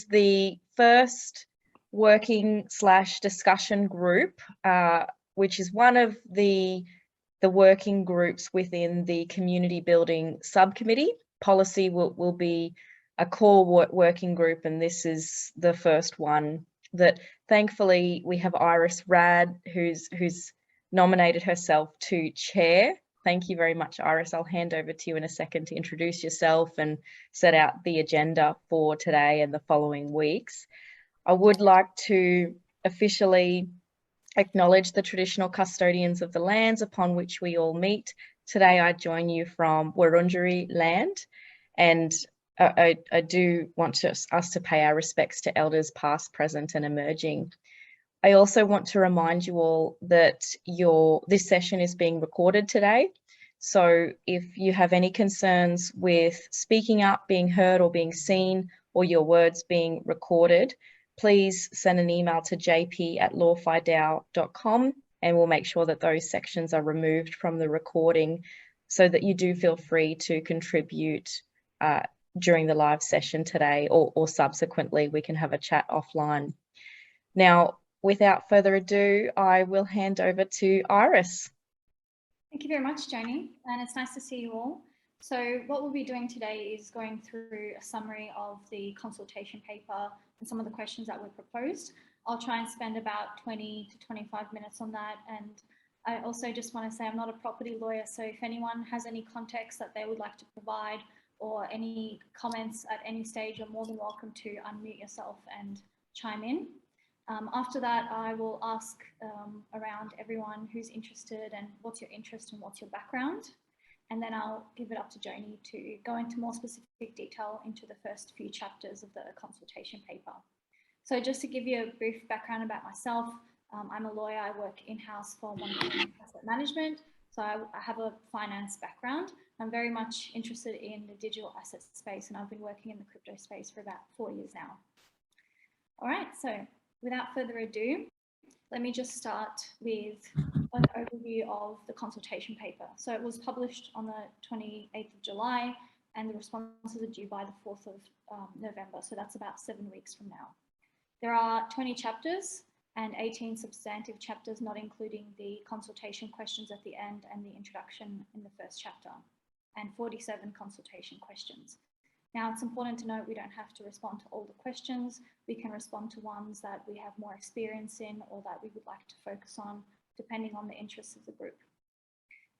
is the first working/discussion group, which is one of the working groups within the Community Building Subcommittee. Policy will be a core working group, and this is the first one that thankfully we have Iris Rad, who's nominated herself to chair. Thank you very much, Iris. I'll hand over to you in a second to introduce yourself and set out the agenda for today and the following weeks. I would like to officially acknowledge the traditional custodians of the lands upon which we all meet. Today I join you from Wurundjeri land, and I do want us to pay our respects to elders past, present and emerging. I also want to remind you all that this session is being recorded today. So if you have any concerns with speaking up, being heard or being seen, or your words being recorded, please send an email to jp@lawfidao.com and we'll make sure that those sections are removed from the recording so that you do feel free to contribute during the live session today or subsequently. We can have a chat offline. Now, without further ado, I will hand over to Iris. Thank you very much, Joni, and it's nice to see you all. So what we'll be doing today is going through a summary of the consultation paper and some of the questions that were proposed. I'll try and spend about 20 to 25 minutes on that. And I also just want to say I'm not a property lawyer, so if anyone has any context that they would like to provide or any comments at any stage, you're more than welcome to unmute yourself and chime in. After that, I will ask around everyone who's interested and what's your interest and what's your background. And then I'll give it up to Joni to go into more specific detail into the first few chapters of the consultation paper. So just to give you a brief background about myself, I'm a lawyer. I work in-house for asset management. So I have a finance background. I'm very much interested in the digital asset space, and I've been working in the crypto space for about 4 years now. All right, so without further ado, let me just start with an overview of the consultation paper. So it was published on the 28th of July, and the responses are due by the 4th of November. So that's about 7 weeks from now. There are 20 chapters and 18 substantive chapters, not including the consultation questions at the end and the introduction in the first chapter, and 47 consultation questions. Now, it's important to note we don't have to respond to all the questions. We can respond to ones that we have more experience in or that we would like to focus on, depending on the interests of the group.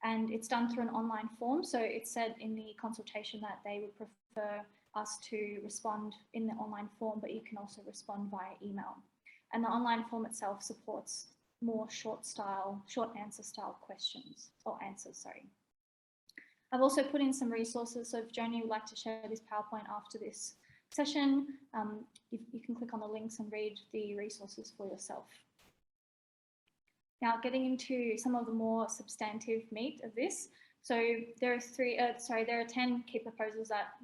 And it's done through an online form. So it said in the consultation that they would prefer us to respond in the online form, but you can also respond via email. And the online form itself supports more short answer style questions or answers, sorry. I've also put in some resources, so if Joni would like to share this PowerPoint after this session, you can click on the links and read the resources for yourself. Now, getting into some of the more substantive meat of this. So there are 10 key proposals that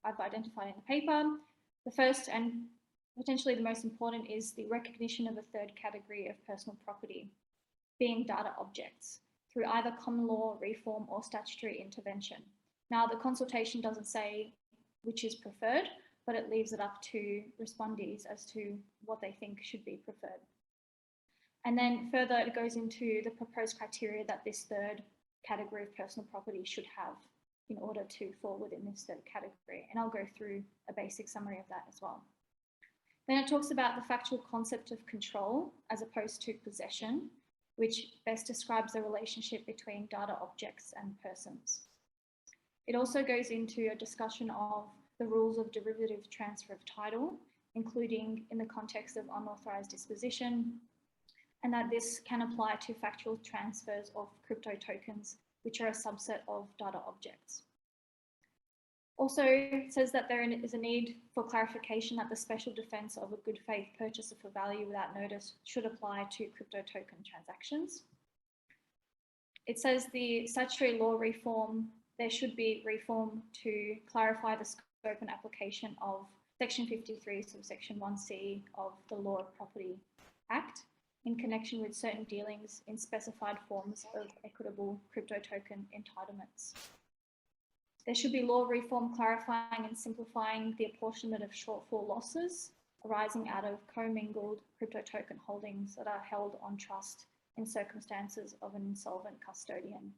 I've identified in the paper. The first and potentially the most important is the recognition of a third category of personal property, being data objects, through either common law, reform or statutory intervention. Now, the consultation doesn't say which is preferred, but it leaves it up to respondees as to what they think should be preferred. And then further, it goes into the proposed criteria that this third category of personal property should have in order to fall within this third category. And I'll go through a basic summary of that as well. Then it talks about the factual concept of control as opposed to possession, which best describes the relationship between data objects and persons. It also goes into a discussion of the rules of derivative transfer of title, including in the context of unauthorized disposition, and that this can apply to factual transfers of crypto tokens, which are a subset of data objects. Also, it says that there is a need for clarification that the special defense of a good faith purchaser for value without notice should apply to crypto token transactions. It says the statutory law reform, there should be reform to clarify the scope and application of Section 53, subsection 1C of the Law of Property Act in connection with certain dealings in specified forms of equitable crypto token entitlements. There should be law reform clarifying and simplifying the apportionment of shortfall losses arising out of commingled crypto token holdings that are held on trust in circumstances of an insolvent custodian.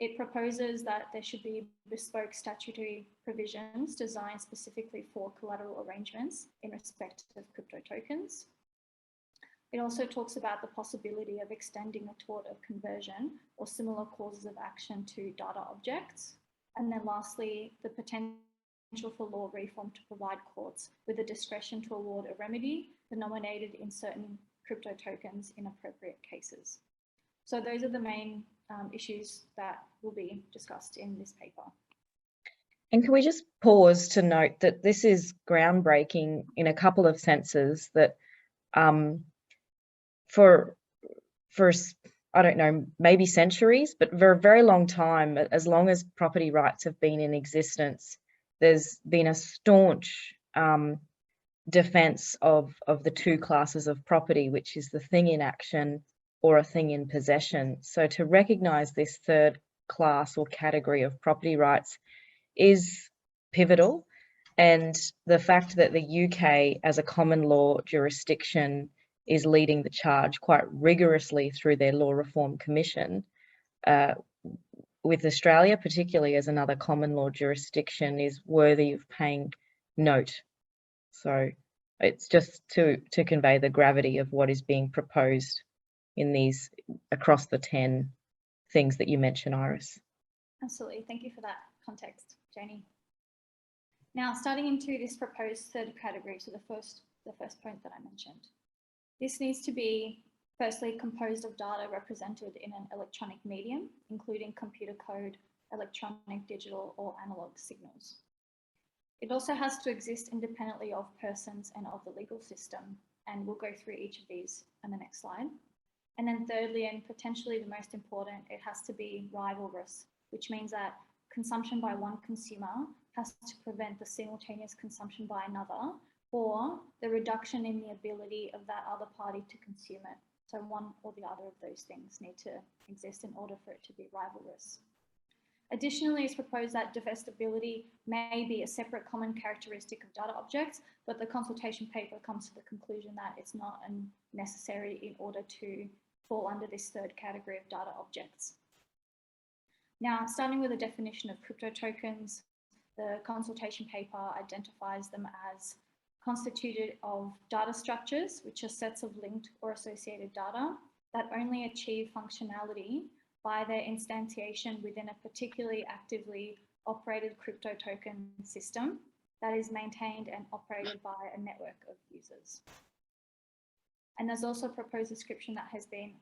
It proposes that there should be bespoke statutory provisions designed specifically for collateral arrangements in respect of crypto tokens. It also talks about the possibility of extending a tort of conversion or similar causes of action to data objects. And then lastly, the potential for law reform to provide courts with the discretion to award a remedy denominated in certain crypto tokens in appropriate cases. So those are the main issues that will be discussed in this paper. And can we just pause to note that this is groundbreaking in a couple of senses, that for I don't know, maybe centuries, but for a very long time, as long as property rights have been in existence, there's been a staunch defense of the two classes of property, which is the thing in action or a thing in possession. So to recognize this third class or category of property rights is pivotal. And the fact that the UK as a common law jurisdiction is leading the charge quite rigorously through their Law Reform Commission, with Australia, particularly as another common law jurisdiction, is worthy of paying note. So it's just to convey the gravity of what is being proposed in these across the 10 things that you mentioned, Iris. Absolutely, thank you for that context, Janie. Now, starting into this proposed third category, so the first point that I mentioned. This needs to be firstly composed of data represented in an electronic medium, including computer code, electronic, digital, or analog signals. It also has to exist independently of persons and of the legal system, and we'll go through each of these on the next slide. And then thirdly, and potentially the most important, it has to be rivalrous, which means that consumption by one consumer has to prevent the simultaneous consumption by another, or the reduction in the ability of that other party to consume it. So one or the other of those things need to exist in order for it to be rivalrous. Additionally, it's proposed that divestibility may be a separate common characteristic of data objects, but the consultation paper comes to the conclusion that it's not necessary in order to fall under this third category of data objects. Now, starting with the definition of crypto tokens, the consultation paper identifies them as constituted of data structures, which are sets of linked or associated data that only achieve functionality by their instantiation within a particularly actively operated crypto token system that is maintained and operated by a network of users. And there's also a proposed description that has been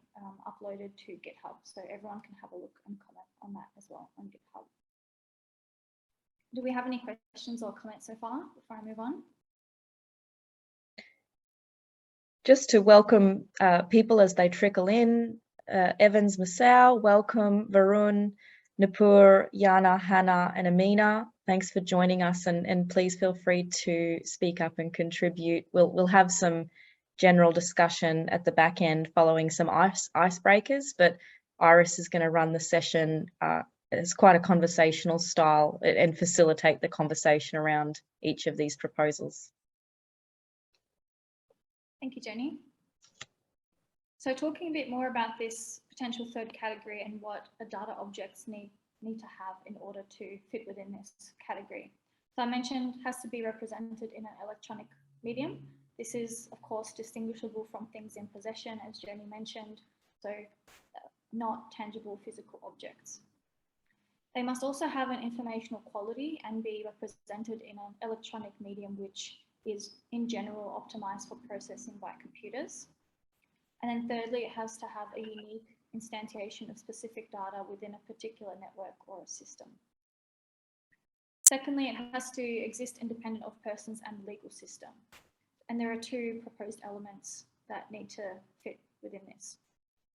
uploaded to GitHub, so everyone can have a look and comment on that as well on GitHub. Do we have any questions or comments so far before I move on? Just to welcome people as they trickle in. Evans Masao, welcome. Varun, Nupur, Yana, Hannah, and Amina. Thanks for joining us, and please feel free to speak up and contribute. We'll have some general discussion at the back end following some icebreakers, but Iris is going to run the session as quite a conversational style and facilitate the conversation around each of these proposals. Thank you, Jenny. So talking a bit more about this potential third category and what a data objects need to have in order to fit within this category. So I mentioned has to be represented in an electronic medium. This is, of course, distinguishable from things in possession, as Jenny mentioned, so not tangible physical objects. They must also have an informational quality and be represented in an electronic medium which is in general optimized for processing by computers. And then thirdly, it has to have a unique instantiation of specific data within a particular network or a system. Secondly, it has to exist independent of persons and the legal system. And there are two proposed elements that need to fit within this.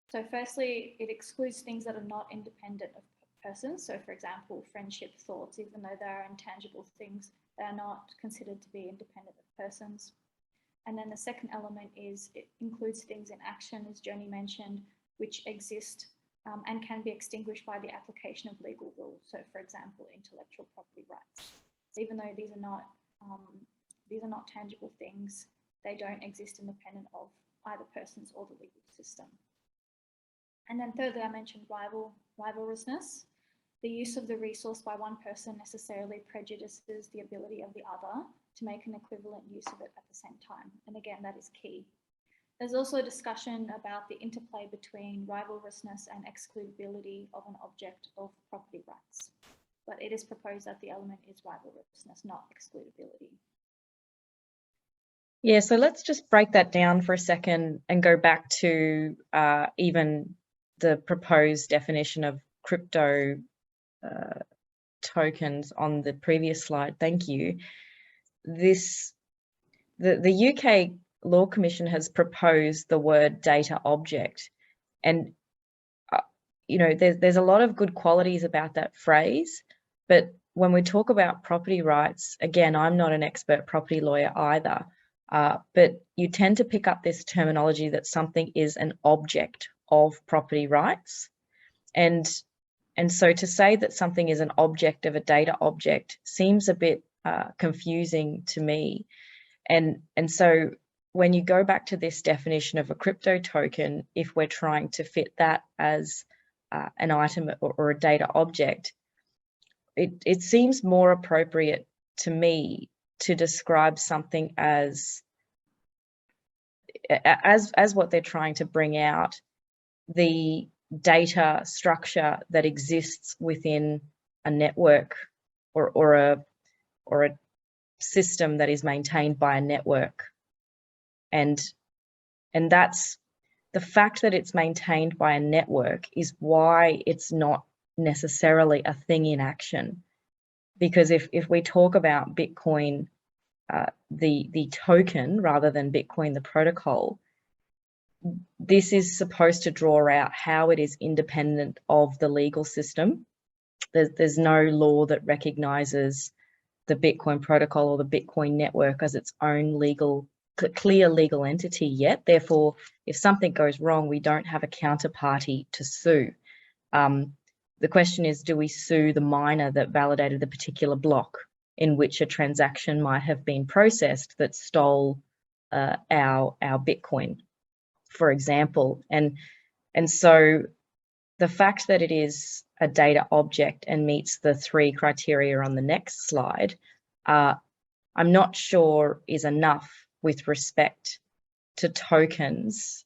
So firstly, it excludes things that are not independent of persons. So for example, friendship, thoughts, even though they are intangible things, they are not considered to be independent of persons. And then the second element is it includes things in action, as Joni mentioned, which exist and can be extinguished by the application of legal rules. So for example, intellectual property rights. So even though these are not These are not tangible things. They don't exist independent of either persons or the legal system. And then thirdly, I mentioned rivalrousness. The use of the resource by one person necessarily prejudices the ability of the other to make an equivalent use of it at the same time. And again, that is key. There's also a discussion about the interplay between rivalrousness and excludability of an object of property rights. But it is proposed that the element is rivalrousness, not excludability. Yeah, so let's just break that down for a second and go back to even the proposed definition of crypto tokens on the previous slide. Thank you. The UK Law Commission has proposed the word data object, and you know, there's a lot of good qualities about that phrase, but when we talk about property rights, again, I'm not an expert property lawyer either, but you tend to pick up this terminology that something is an object of property rights, and so to say that something is an object of a data object seems a bit confusing to me. And so when you go back to this definition of a crypto token, if we're trying to fit that as an item or a data object, it seems more appropriate to me to describe something as what they're trying to bring out, the data structure that exists within a network or a system that is maintained by a network. And that's the fact that it's maintained by a network is why it's not necessarily a thing in action. Because if we talk about Bitcoin, the token rather than Bitcoin, the protocol, this is supposed to draw out how it is independent of the legal system. There's no law that recognizes the Bitcoin protocol or the Bitcoin network as its own clear legal entity yet. Therefore, if something goes wrong, we don't have a counterparty to sue. The question is, do we sue the miner that validated the particular block in which a transaction might have been processed that stole our Bitcoin, for example? And so the fact that it is a data object and meets the 3 criteria on the next slide, I'm not sure is enough with respect to tokens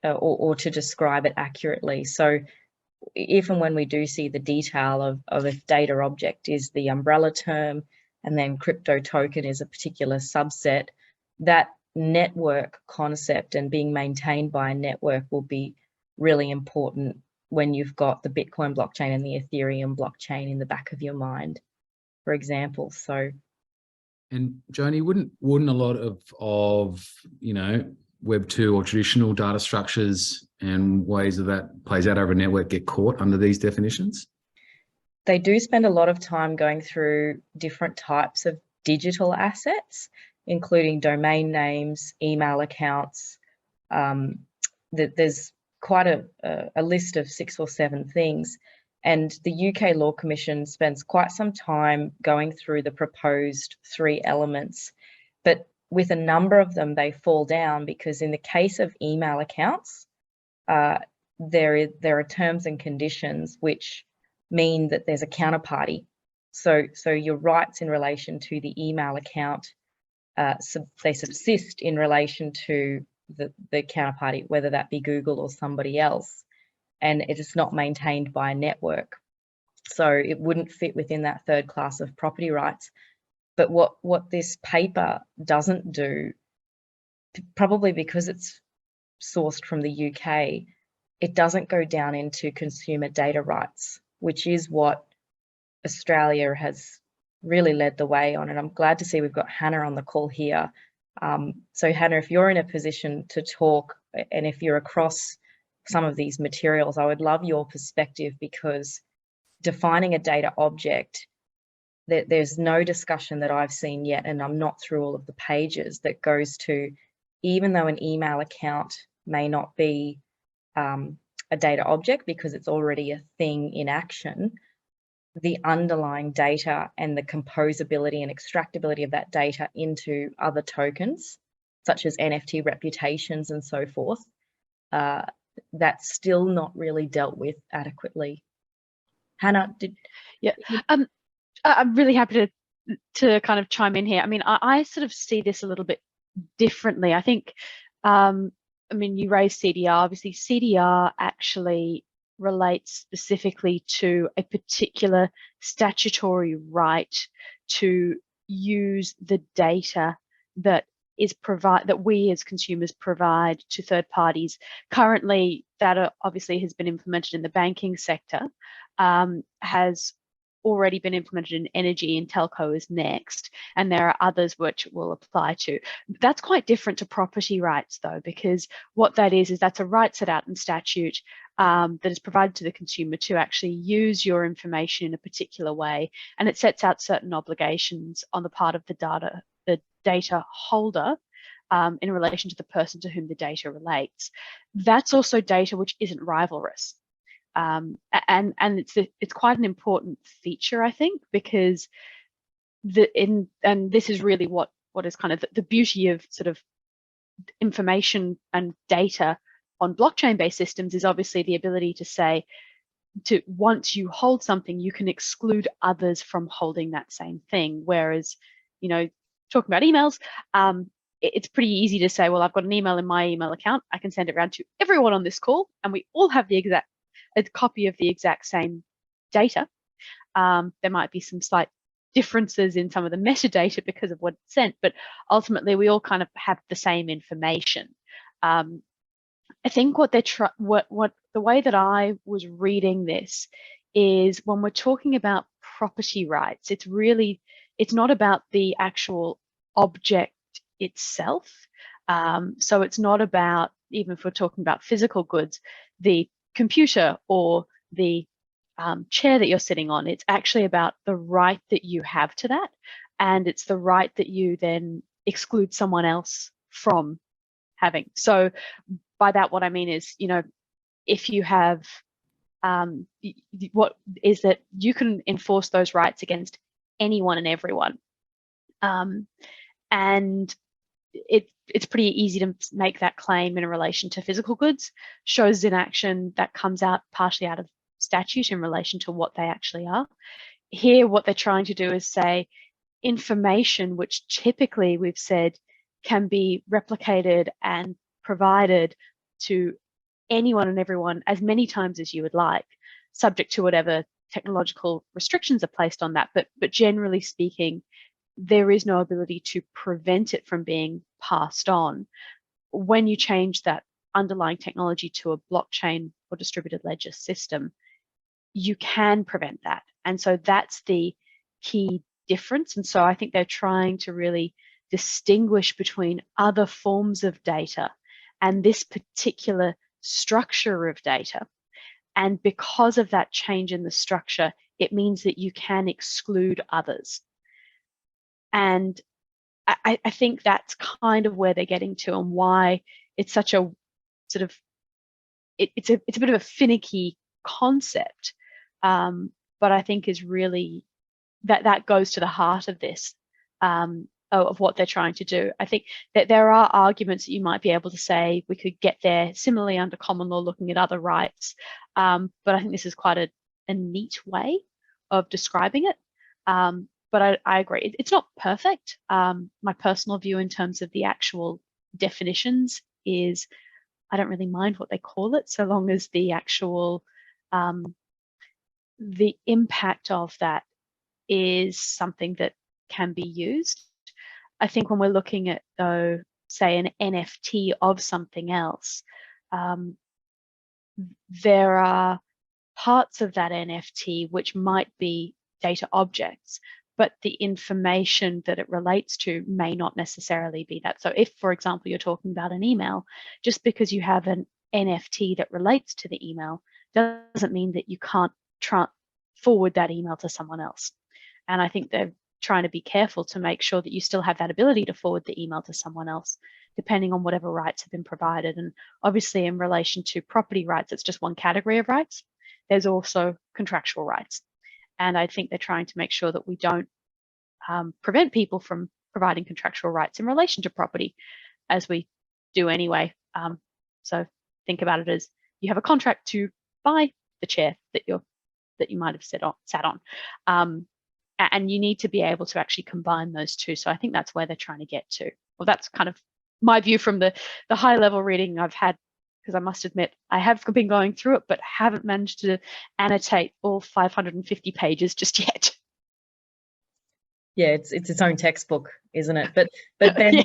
or to describe it accurately. So if and when we do see the detail of if data object is the umbrella term and then crypto token is a particular subset, that network concept and being maintained by a network will be really important when you've got the Bitcoin blockchain and the Ethereum blockchain in the back of your mind, for example. So, and Joni, wouldn't a lot of you know, Web 2 or traditional data structures and ways of that plays out over a network get caught under these definitions? They do spend a lot of time going through different types of digital assets, including domain names, email accounts. There's quite a list of 6 or 7 things. And the UK Law Commission spends quite some time going through the proposed 3 elements. But with a number of them, they fall down because in the case of email accounts, there are terms and conditions which mean that there's a counterparty. So your rights in relation to the email account, they subsist in relation to the counterparty, whether that be Google or somebody else, and it is not maintained by a network. So it wouldn't fit within that 3rd class of property rights. But what this paper doesn't do, probably because it's sourced from the UK, it doesn't go down into consumer data rights, which is what Australia has really led the way on. And I'm glad to see we've got Hannah on the call here. So Hannah, if you're in a position to talk and if you're across some of these materials, I would love your perspective, because defining a data object, there's no discussion that I've seen yet, and I'm not through all of the pages, that goes to, even though an email account may not be a data object because it's already a thing in action, the underlying data and the composability and extractability of that data into other tokens, such as NFT reputations and so forth, that's still not really dealt with adequately. Hannah, I'm really happy to kind of chime in here. I mean, I sort of see this a little bit differently. I think, I mean, you raised CDR. Obviously, CDR actually relates specifically to a particular statutory right to use the data that we as consumers provide to third parties. Currently, that obviously has been implemented in the banking sector, has already been implemented in energy, and telco is next, and there are others which will apply to. That's quite different to property rights though, because what that is that's a right set out in statute that is provided to the consumer to actually use your information in a particular way, and it sets out certain obligations on the part of the data holder in relation to the person to whom the data relates. That's also data which isn't rivalrous. And it's quite an important feature, I think, because this is really what is kind of the beauty of sort of information and data on blockchain-based systems is obviously the ability to say, once you hold something, you can exclude others from holding that same thing. Whereas, you know, talking about emails, it's pretty easy to say, well, I've got an email in my email account. I can send it around to everyone on this call, and we all have a copy of the exact same data. There might be some slight differences in some of the metadata because of what's sent, but ultimately we all kind of have the same information. I think what the way that I was reading this is when we're talking about property rights, it's not about the actual object itself. So it's not about, even if we're talking about physical goods, the computer or the chair that you're sitting on. It's actually about the right that you have to that, and it's the right that you then exclude someone else from having. So by that, what I mean is, you know, if you have what is that you can enforce those rights against anyone and everyone, and it's pretty easy to make that claim in relation to physical goods. Shows in action, that comes out partially out of statute in relation to what they actually are. Here, what they're trying to do is say information which typically we've said can be replicated and provided to anyone and everyone as many times as you would like, subject to whatever technological restrictions are placed on that. But generally speaking, there is no ability to prevent it from being passed on. When you change that underlying technology to a blockchain or distributed ledger system, you can prevent that. And so that's the key difference. And so I think they're trying to really distinguish between other forms of data and this particular structure of data. And because of that change in the structure, it means that you can exclude others. And I think that's kind of where they're getting to, and why it's such a sort of, it's a bit of a finicky concept, but I think is really, that goes to the heart of this, of what they're trying to do. I think that there are arguments that you might be able to say we could get there similarly under common law, looking at other rights, but I think this is quite a neat way of describing it. But I agree, it's not perfect. My personal view in terms of the actual definitions is I don't really mind what they call it, so long as the actual, the impact of that is something that can be used. I think when we're looking at, though, say an NFT of something else, there are parts of that NFT which might be data objects, but the information that it relates to may not necessarily be that. So if, for example, you're talking about an email, just because you have an NFT that relates to the email doesn't mean that you can't forward that email to someone else. And I think they're trying to be careful to make sure that you still have that ability to forward the email to someone else, depending on whatever rights have been provided. And obviously in relation to property rights, it's just one category of rights. There's also contractual rights. And I think they're trying to make sure that we don't prevent people from providing contractual rights in relation to property, as we do anyway. So think about it as you have a contract to buy the chair that you might have sat on. And you need to be able to actually combine those two. So I think that's where they're trying to get to. Well, that's kind of my view from the high level reading I've had, because I must admit I have been going through it, but haven't managed to annotate all 550 pages just yet. Yeah, it's its own textbook, isn't it? But Ben, Yeah.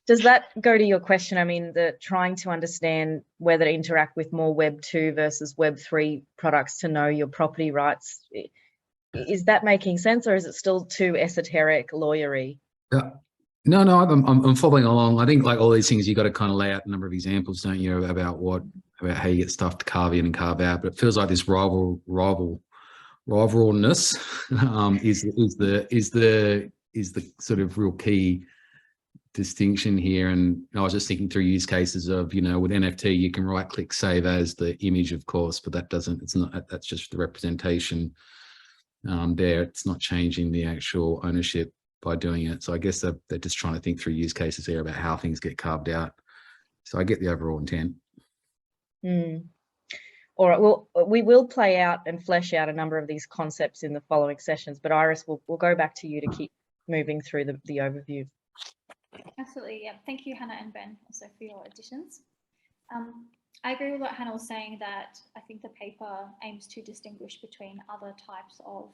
does that go to your question? I mean, the trying to understand whether to interact with more Web 2 versus Web 3 products to know your property rights. Is that making sense, or is it still too esoteric, lawyery? Yeah. No, I'm following along. I think like all these things, you got to kind of lay out a number of examples, don't you, about how you get stuff to carve in and carve out. But it feels like this rivalness is the sort of real key distinction here. And I was just thinking through use cases of, with NFT, you can right click save as the image, of course, but that's just the representation there. It's not changing the actual ownership by doing it. So I guess they're just trying to think through use cases here about how things get carved out. So I get the overall intent. All right, well, we will play out and flesh out a number of these concepts in the following sessions, but Iris, we'll go back to you to keep moving through the overview. Absolutely, yeah. Thank you, Hannah and Ben, also for your additions. I agree with what Hannah was saying, that I think the paper aims to distinguish between other types of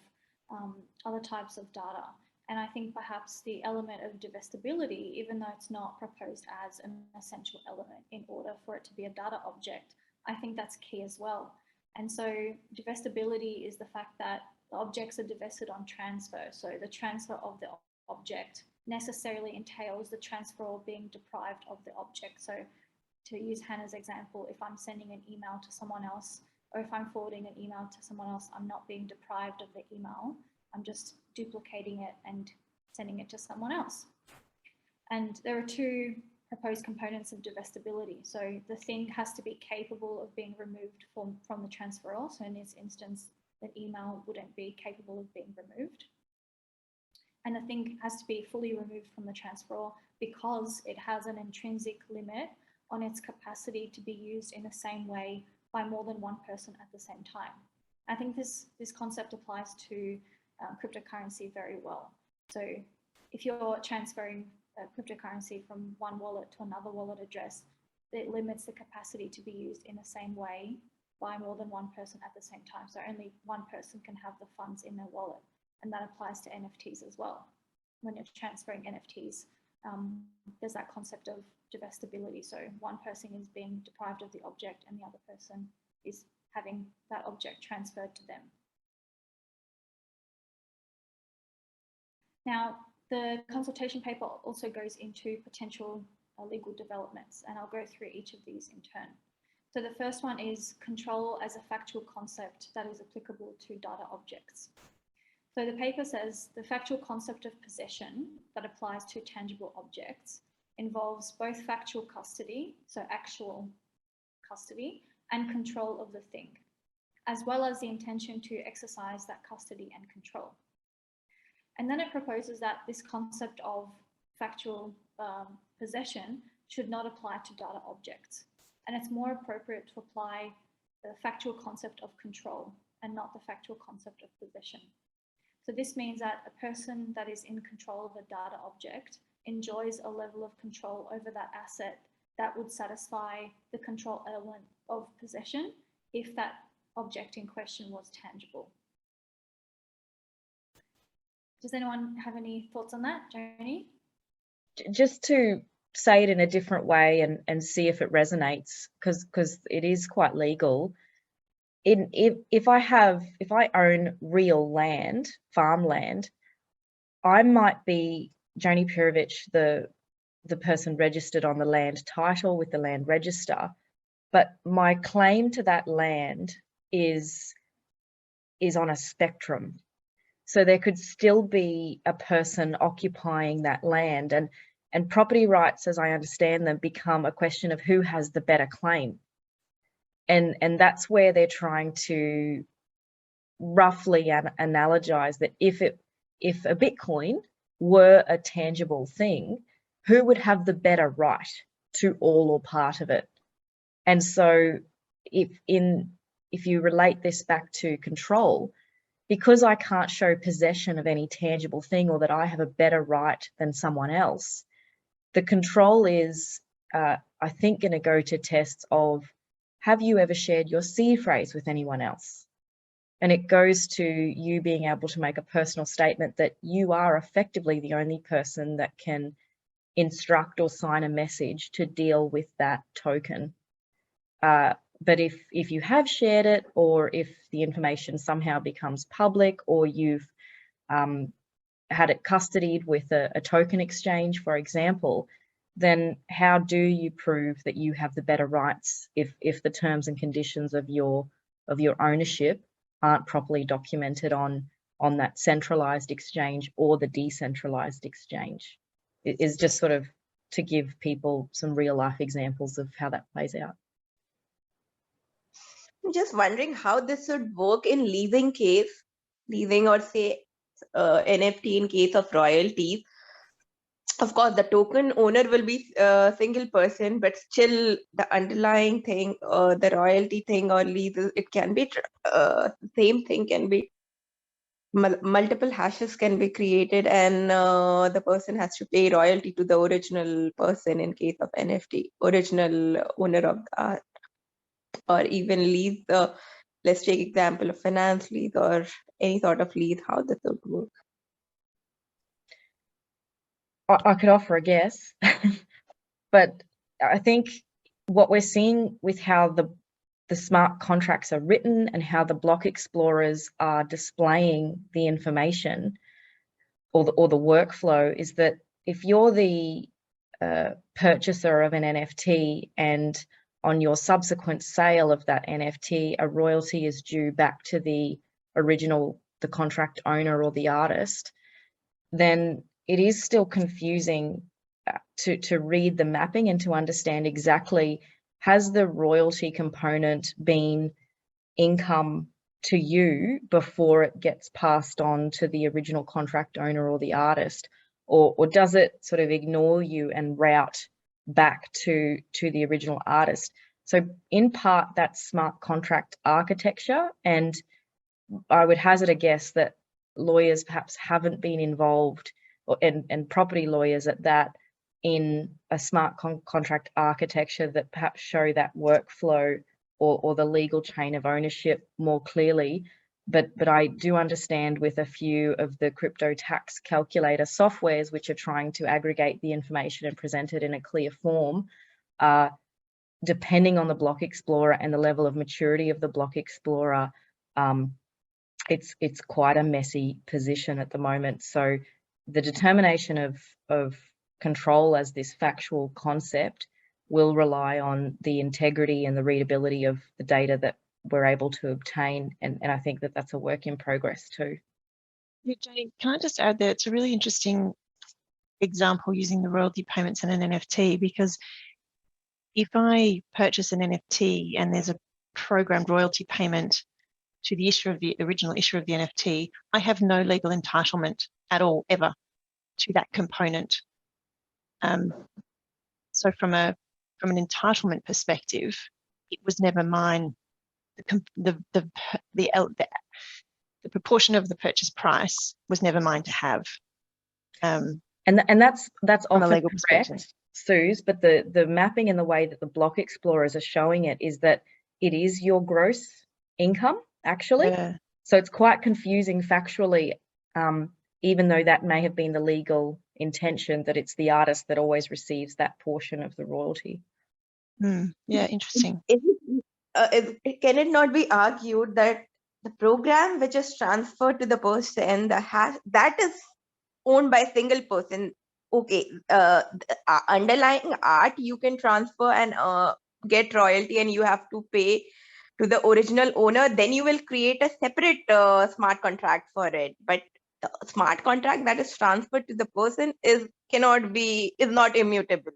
data. And I think perhaps the element of divestibility, even though it's not proposed as an essential element in order for it to be a data object, I think that's key as well. And so divestibility is the fact that the objects are divested on transfer. So the transfer of the object necessarily entails the transferor being deprived of the object. So to use Hannah's example, if I'm sending an email to someone else, or if I'm forwarding an email to someone else, I'm not being deprived of the email. I'm just duplicating it and sending it to someone else. And there are two proposed components of divestibility. So the thing has to be capable of being removed from the transferor. So in this instance, the email wouldn't be capable of being removed. And the thing has to be fully removed from the transferor because it has an intrinsic limit on its capacity to be used in the same way by more than one person at the same time. I think this concept applies to cryptocurrency very well. So if you're transferring cryptocurrency from one wallet to another wallet address, it limits the capacity to be used in the same way by more than one person at the same time. So only one person can have the funds in their wallet. And that applies to NFTs as well. When you're transferring NFTs, there's that concept of divestibility. So one person is being deprived of the object and the other person is having that object transferred to them. Now, the consultation paper also goes into potential legal developments, and I'll go through each of these in turn. So the first one is control as a factual concept that is applicable to data objects. So the paper says the factual concept of possession that applies to tangible objects involves both factual custody, so actual custody, and control of the thing, as well as the intention to exercise that custody and control. And then it proposes that this concept of factual possession should not apply to data objects. And it's more appropriate to apply the factual concept of control and not the factual concept of possession. So this means that a person that is in control of a data object enjoys a level of control over that asset that would satisfy the control element of possession if that object in question was tangible. Does anyone have any thoughts on that, Joni? Just to say it in a different way and see if it resonates, because it is quite legal. If I own real land, farmland, I might be Joni Pirovich, the person registered on the land title with the land register, but my claim to that land is on a spectrum. So there could still be a person occupying that land, and property rights, as I understand them, become a question of who has the better claim. And that's where they're trying to roughly analogize that if a Bitcoin were a tangible thing, who would have the better right to all or part of it? And so if you relate this back to control, because I can't show possession of any tangible thing or that I have a better right than someone else, the control is, I think, going to go to tests of, have you ever shared your seed phrase with anyone else? And it goes to you being able to make a personal statement that you are effectively the only person that can instruct or sign a message to deal with that token. But if you have shared it, or if the information somehow becomes public, or you've had it custodied with a token exchange, for example, then how do you prove that you have the better rights if the terms and conditions of your ownership aren't properly documented on that centralized exchange or the decentralized exchange? It is just sort of to give people some real life examples of how that plays out. I'm just wondering how this would work in leasing or say NFT in case of royalties. Of course, the token owner will be a single person, but still the underlying thing, the royalty thing or leases, it can be same thing can be multiple hashes can be created, and the person has to pay royalty to the original person in case of NFT, original owner of the art. Or even lease, let's take example of finance lease or any sort of lease, how this would work. I could offer a guess, but I think what we're seeing with how the smart contracts are written and how the block explorers are displaying the information or the workflow is that if you're the purchaser of an NFT and on your subsequent sale of that NFT, a royalty is due back to the contract owner or the artist, then it is still confusing to read the mapping and to understand exactly, has the royalty component been income to you before it gets passed on to the original contract owner or the artist, or does it sort of ignore you and route back to the original artist? So in part, that's smart contract architecture, and I would hazard a guess that lawyers perhaps haven't been involved, and property lawyers at that, in a smart contract architecture that perhaps show that workflow or the legal chain of ownership more clearly. But I do understand with a few of the crypto tax calculator softwares which are trying to aggregate the information and present it in a clear form, depending on the block explorer and the level of maturity of the block explorer, it's quite a messy position at the moment. So the determination of control as this factual concept will rely on the integrity and the readability of the data that we're able to obtain. And I think that that's a work in progress too. Yeah, Jane, can I just add that it's a really interesting example using the royalty payments in an NFT, because if I purchase an NFT and there's a programmed royalty payment to the issuer of the original issuer of the NFT, I have no legal entitlement at all ever to that component. So from an entitlement perspective, it was never mine. The proportion of the purchase price was never mine to have. And that's from a often legal correct, perspective. Suze, but the mapping and the way that the block explorers are showing it is that it is your gross income, actually. Yeah. So it's quite confusing factually, even though that may have been the legal intention, that it's the artist that always receives that portion of the royalty. Yeah, interesting. Can it not be argued that the program which is transferred to the person, that is owned by a single person? Okay, the underlying art you can transfer and get royalty, and you have to pay to the original owner. Then you will create a separate smart contract for it. But the smart contract that is transferred to the person is not immutable.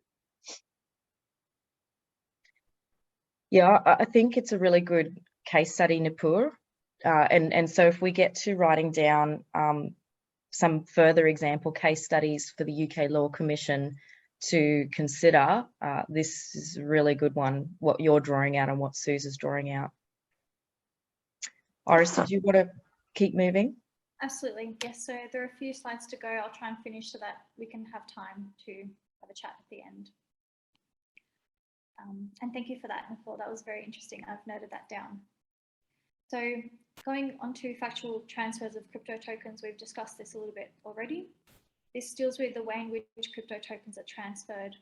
Yeah, I think it's a really good case study, Nipur. And so if we get to writing down some further example case studies for the UK Law Commission to consider, this is a really good one, what you're drawing out and what Suze is drawing out. Iris, did you want to keep moving? Absolutely, yes. So there are a few slides to go. I'll try and finish so that we can have time to have a chat at the end. And thank you for that, Nicole. That was very interesting. I've noted that down. So going on to factual transfers of crypto tokens, we've discussed this a little bit already. This deals with the way in which crypto tokens are transferred,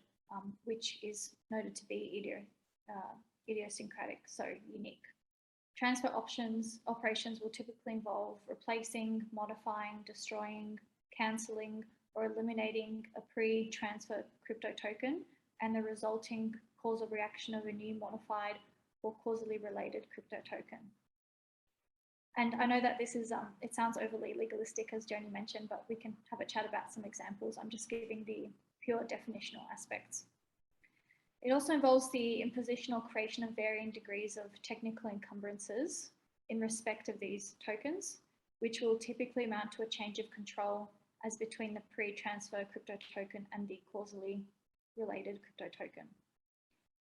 which is noted to be idiosyncratic, so unique. Transfer operations will typically involve replacing, modifying, destroying, cancelling, or eliminating a pre-transfer crypto token and the resulting causal reaction of a new modified or causally related crypto token. And I know that this is, it sounds overly legalistic, as Joni mentioned, but we can have a chat about some examples. I'm just giving the pure definitional aspects. It also involves the imposition or creation of varying degrees of technical encumbrances in respect of these tokens, which will typically amount to a change of control as between the pre-transfer crypto token and the causally related crypto token.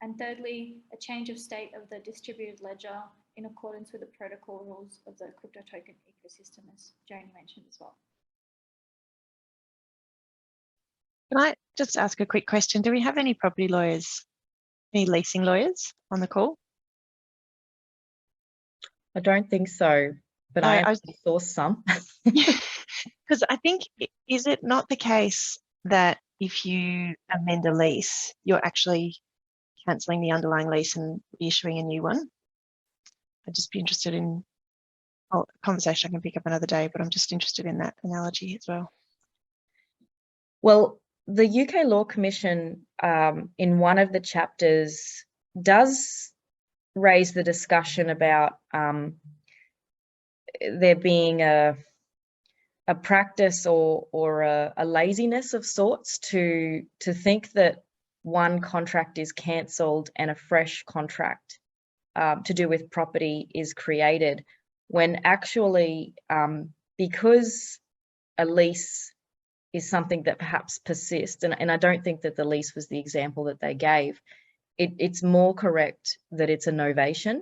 And thirdly, a change of state of the distributed ledger in accordance with the protocol rules of the crypto token ecosystem, as Joni mentioned as well. Can I just ask a quick question? Do we have any property lawyers, any leasing lawyers on the call? I don't think so, but I actually saw some. Because I think, is it not the case that if you amend a lease, you're actually cancelling the underlying lease and reissuing a new one? I'd just be interested in a conversation I can pick up another day, but I'm just interested in that analogy as well. Well, the UK Law Commission in one of the chapters does raise the discussion about there being a practice or a laziness of sorts to think that one contract is cancelled and a fresh contract to do with property is created, when actually because a lease is something that perhaps persists, and I don't think that the lease was the example that they gave, it's more correct that it's a novation,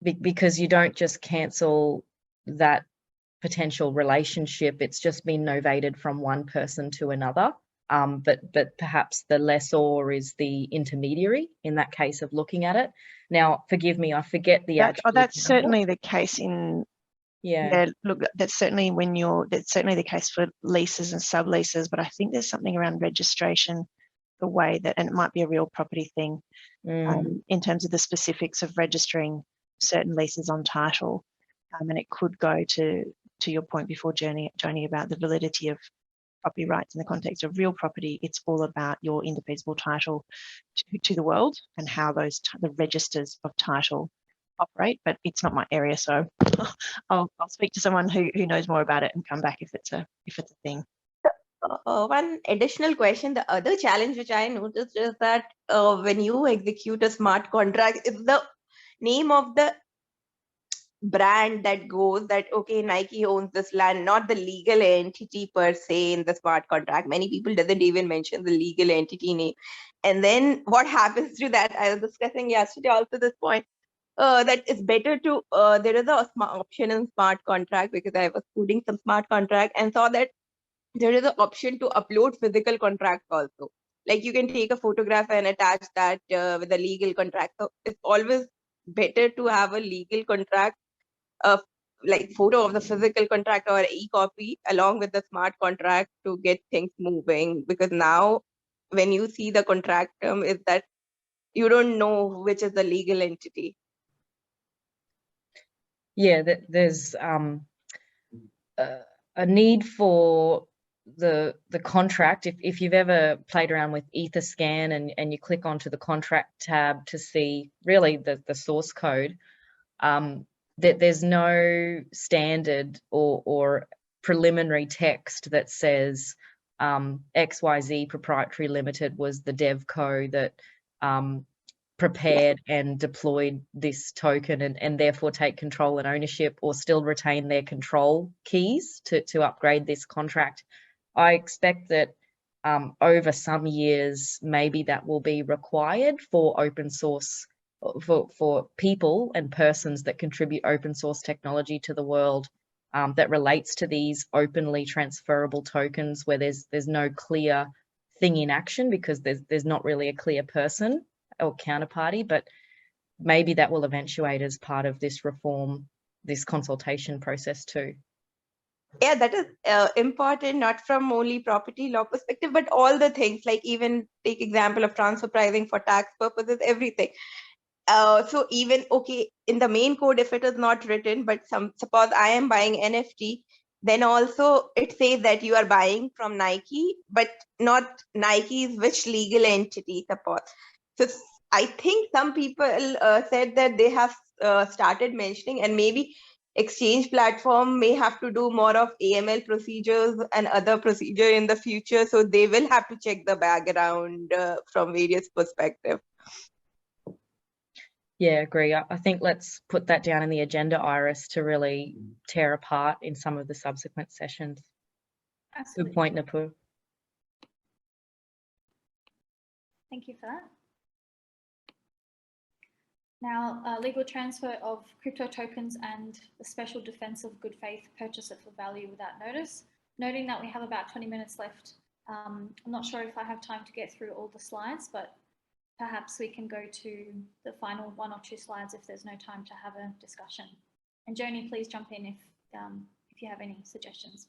because you don't just cancel that potential relationship, it's just been novated from one person to another. But perhaps the lessor is the intermediary in that case of looking at it. Now, forgive me, I forget the actual that's example. certainly the case in, yeah, look, that's certainly that's certainly the case for leases and subleases, but I think there's something around registration, the way that, and it might be a real property thing, in terms of the specifics of registering certain leases on title. And it could go to your point before, Joni, about the validity of property rights in the context of real property. It's all about your indefeasible title to the world and how those the registers of title operate. But it's not my area, so I'll speak to someone who knows more about it and come back if it's a thing. One additional question, the other challenge which I noticed is that when you execute a smart contract, it's the name of the brand that goes that, okay, Nike owns this land, not the legal entity per se in the smart contract. Many people doesn't even mention the legal entity name. And then what happens to that? I was discussing yesterday also this point, that it's better to, there is a option in smart contract, because I was coding some smart contract and saw that there is an option to upload physical contracts also. Like you can take a photograph and attach that with a legal contract. So it's always better to have a legal contract, like photo of the physical contract or e-copy along with the smart contract to get things moving. Because now when you see the contract term, is that you don't know which is the legal entity. Yeah, there's a need for the contract. If you've ever played around with Etherscan and you click onto the contract tab to see really the source code, that there's no standard or preliminary text that says XYZ Proprietary Limited was the dev co that prepared and deployed this token and therefore take control and ownership, or still retain their control keys to upgrade this contract. I expect that over some years, maybe that will be required for open source, for people and persons that contribute open source technology to the world, that relates to these openly transferable tokens where there's no clear thing in action, because there's not really a clear person or counterparty. But maybe that will eventuate as part of this reform, this consultation process too. Yeah, that is important, not from only property law perspective, but all the things, like even take example of transfer pricing for tax purposes, everything. So even, okay, in the main code, if it is not written, but suppose I am buying NFT, then also it says that you are buying from Nike, but not Nike's which legal entity, suppose. So I think some people said that they have started mentioning, and maybe exchange platform may have to do more of AML procedures and other procedure in the future. So they will have to check the background from various perspectives. Yeah, agree. I think let's put that down in the agenda, Iris, to really tear apart in some of the subsequent sessions. Absolutely. Good point, Napur. Thank you for that. Now, legal transfer of crypto tokens and the special defense of good faith purchaser for value without notice. Noting that we have about 20 minutes left, I'm not sure if I have time to get through all the slides, but perhaps we can go to the final 1 or 2 slides if there's no time to have a discussion. And Joni, please jump in if you have any suggestions.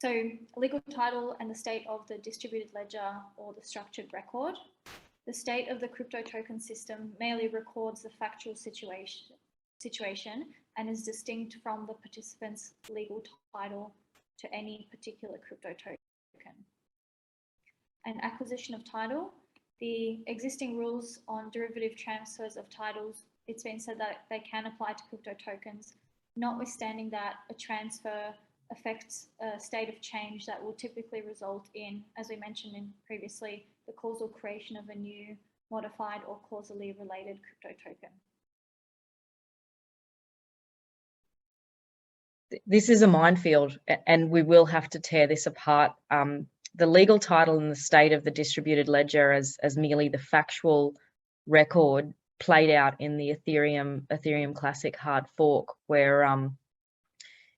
So, legal title and the state of the distributed ledger or the structured record. The state of the crypto token system merely records the factual situation and is distinct from the participant's legal title to any particular crypto token. And acquisition of title. The existing rules on derivative transfers of titles, it's been said that they can apply to crypto tokens, notwithstanding that a transfer affects a state of change that will typically result in, as we mentioned previously, the causal creation of a new, modified or causally related crypto token. This is a minefield, and we will have to tear this apart. The legal title and the state of the distributed ledger as merely the factual record played out in the Ethereum Classic hard fork, where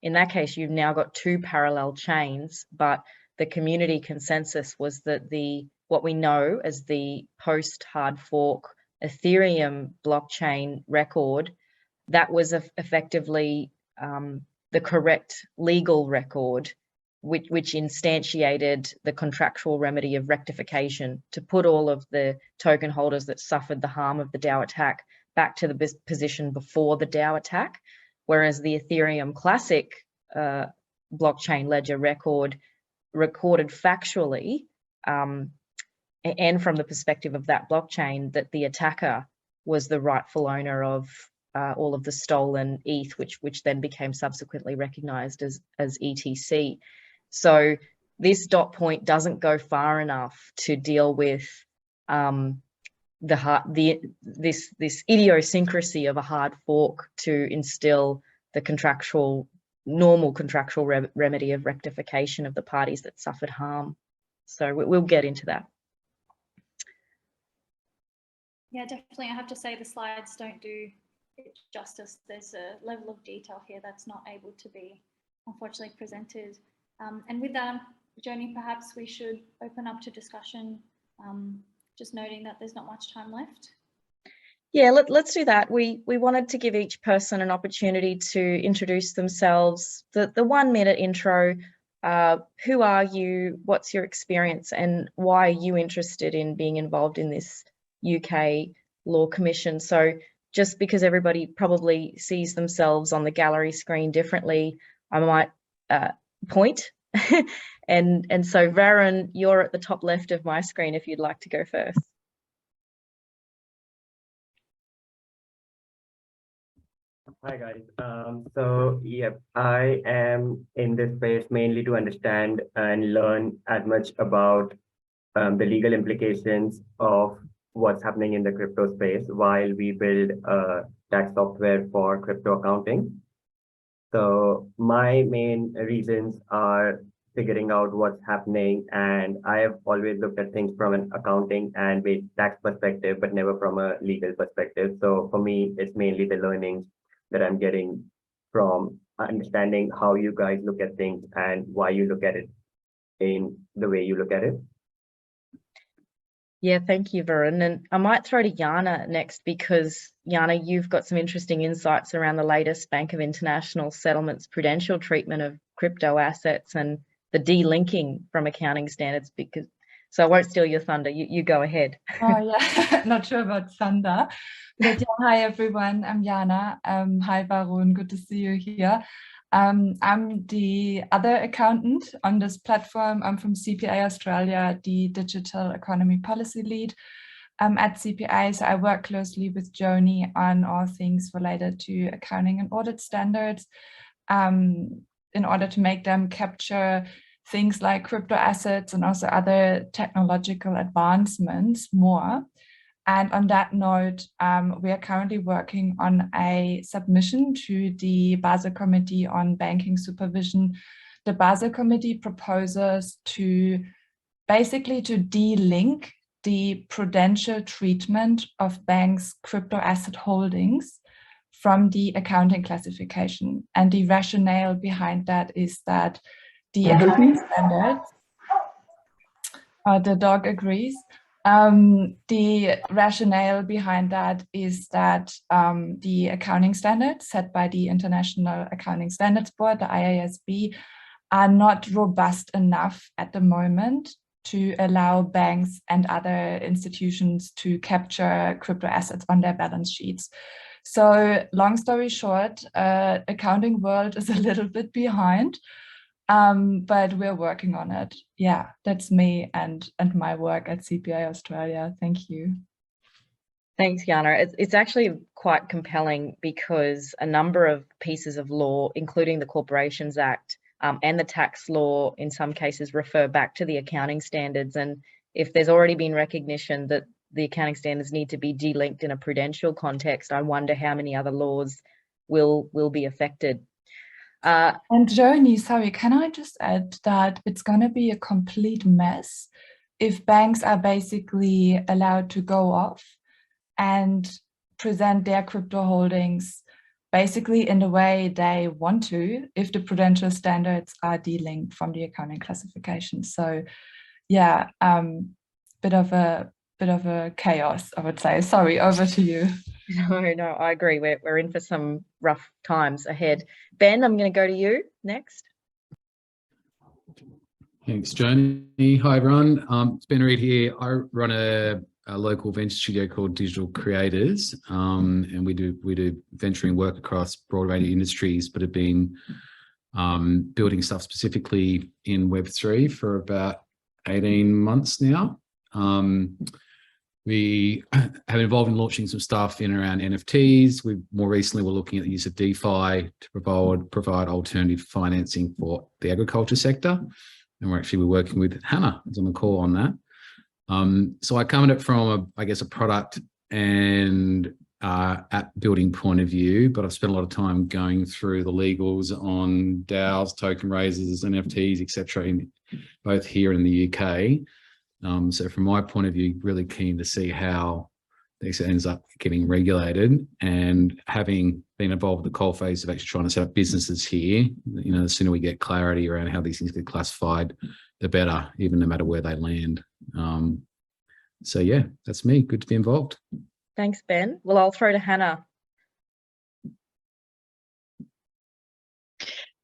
in that case you've now got 2 parallel chains, but the community consensus was that what we know as the post hard fork Ethereum blockchain record, that was effectively the correct legal record, which instantiated the contractual remedy of rectification to put all of the token holders that suffered the harm of the DAO attack back to the position before the DAO attack, whereas the Ethereum Classic blockchain ledger record recorded factually and from the perspective of that blockchain that the attacker was the rightful owner of all of the stolen ETH, which then became subsequently recognized as ETC. So this dot point doesn't go far enough to deal with this idiosyncrasy of a hard fork to instill the normal contractual remedy of rectification of the parties that suffered harm. So we'll get into that. Yeah, definitely. I have to say the slides don't do it justice. There's a level of detail here that's not able to be, unfortunately, presented. And with that, Joni, perhaps we should open up to discussion, just noting that there's not much time left. Yeah, let's do that. We wanted to give each person an opportunity to introduce themselves. The 1 minute intro, who are you, what's your experience, and why are you interested in being involved in this UK Law Commission? So just because everybody probably sees themselves on the gallery screen differently, I might point. and so Varun, you're at the top left of my screen if you'd like to go first. Hi guys. So yeah, I am in this space mainly to understand and learn as much about the legal implications of what's happening in the crypto space while we build tax software for crypto accounting. So my main reasons are figuring out what's happening, and I have always looked at things from an accounting and tax perspective, but never from a legal perspective. So for me, it's mainly the learnings that I'm getting from understanding how you guys look at things and why you look at it in the way you look at it. Yeah, thank you, Varun. And I might throw to Jana next, because Jana, you've got some interesting insights around the latest Bank of International Settlements prudential treatment of crypto assets and the delinking from accounting standards. So I won't steal your thunder. You go ahead. Oh yeah, not sure about thunder. But yeah, hi everyone, I'm Jana. Hi Varun, good to see you here. I'm the other accountant on this platform. I'm from CPA Australia, the Digital Economy Policy Lead at CPA. So I work closely with Joni on all things related to accounting and audit standards in order to make them capture things like crypto assets and also other technological advancements more. And on that note, we are currently working on a submission to the Basel Committee on Banking Supervision. The Basel Committee proposes to basically to de-link the prudential treatment of banks' crypto asset holdings from the accounting classification. And the rationale behind that is that the accounting standards, the dog agrees. The rationale behind that is that the accounting standards set by the International Accounting Standards Board, the IASB, are not robust enough at the moment to allow banks and other institutions to capture crypto assets on their balance sheets. So long story short, accounting world is a little bit behind. But we're working on it. Yeah, that's me and my work at CPA Australia. Thank you. Thanks, Jana. It's actually quite compelling, because a number of pieces of law, including the Corporations Act and the tax law, in some cases refer back to the accounting standards. And if there's already been recognition that the accounting standards need to be delinked in a prudential context, I wonder how many other laws will be affected. And Joni, sorry, can I just add that it's going to be a complete mess if banks are basically allowed to go off and present their crypto holdings basically in the way they want to, if the prudential standards are delinked from the accounting classification. So yeah, bit of a chaos, I would say. Sorry, over to you. No, I agree. We're in for some rough times ahead. Ben, I'm going to go to you next. Thanks, Joni. Hi, everyone. It's Ben Reid here. I run a local venture studio called Digital Creators, and we do venturing work across a broad range of industries, but have been building stuff specifically in Web3 for about 18 months now. We have been involved in launching some stuff in and around NFTs. We more recently were looking at the use of DeFi to provide alternative financing for the agriculture sector. And we're working with Hannah, who's on the call on that. So I come at it from a product and app building point of view, but I've spent a lot of time going through the legals on DAOs, token raises, NFTs, etc., both here and in the UK. So from my point of view, really keen to see how this ends up getting regulated, and having been involved with the coal phase of actually trying to set up businesses here, the sooner we get clarity around how these things get classified, the better, even no matter where they land. So yeah, that's me. Good to be involved. Thanks, Ben. Well, I'll throw to Hannah.